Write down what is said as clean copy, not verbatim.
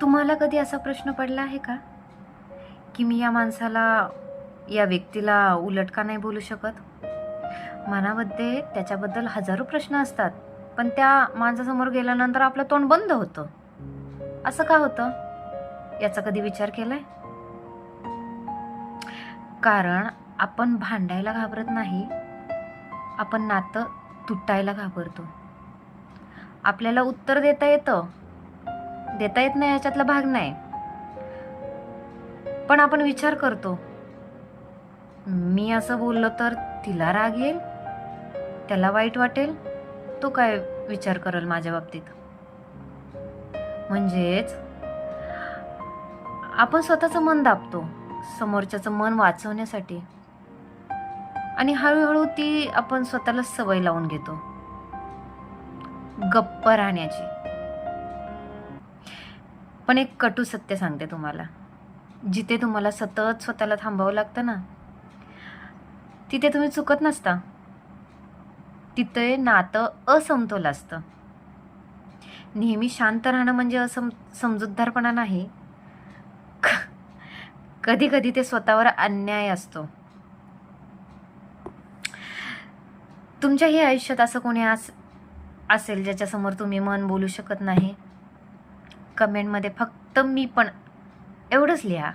तुम्हाला कधी असा प्रश्न पडला आहे का की मी या माणसाला, या व्यक्तीला उलट का नाही बोलू शकत? मनामध्ये त्याच्याबद्दल हजारो प्रश्न असतात, पण त्या माणसासमोर गेल्यानंतर आपलं तोंड बंद होतं. असं का होतं? याचा कधी विचार केलाय? कारण आपण भांडायला घाबरत नाही, आपण नातं तुटायला घाबरतो. आपल्याला उत्तर देता येतं, देता येत नाही याच्यातला भाग नाही, पण आपण विचार करतो, मी असं बोललो तर तिला राग येईल, त्याला वाईट वाटेल, तो काय विचार करेल माझ्या बाबतीत. म्हणजेच आपण स्वतःचं मन दाबतो समोरच्याचं मन वाचवण्यासाठी, आणि हळूहळू ती आपण स्वतःला सवय लावून घेतो गप्प राहण्याची. पण एक कटू सत्य सांगते तुम्हाला, जिथे तुम्हाला सतत स्वतःला थांबावं लागतं ना, तिथे तुम्ही चुकत नसता, तिथे नातं असमतोल असतं. नेहमी शांत राहणं म्हणजे समजूतदारपणा नाही, कधी कधी ते स्वतःवर अन्याय असतो. तुमच्याही आयुष्यात असं कोणी असेल ज्याच्यासमोर तुम्ही मन बोलू शकत नाही? कमेंटमध्ये फक्त मी पण एवढंच लिहा.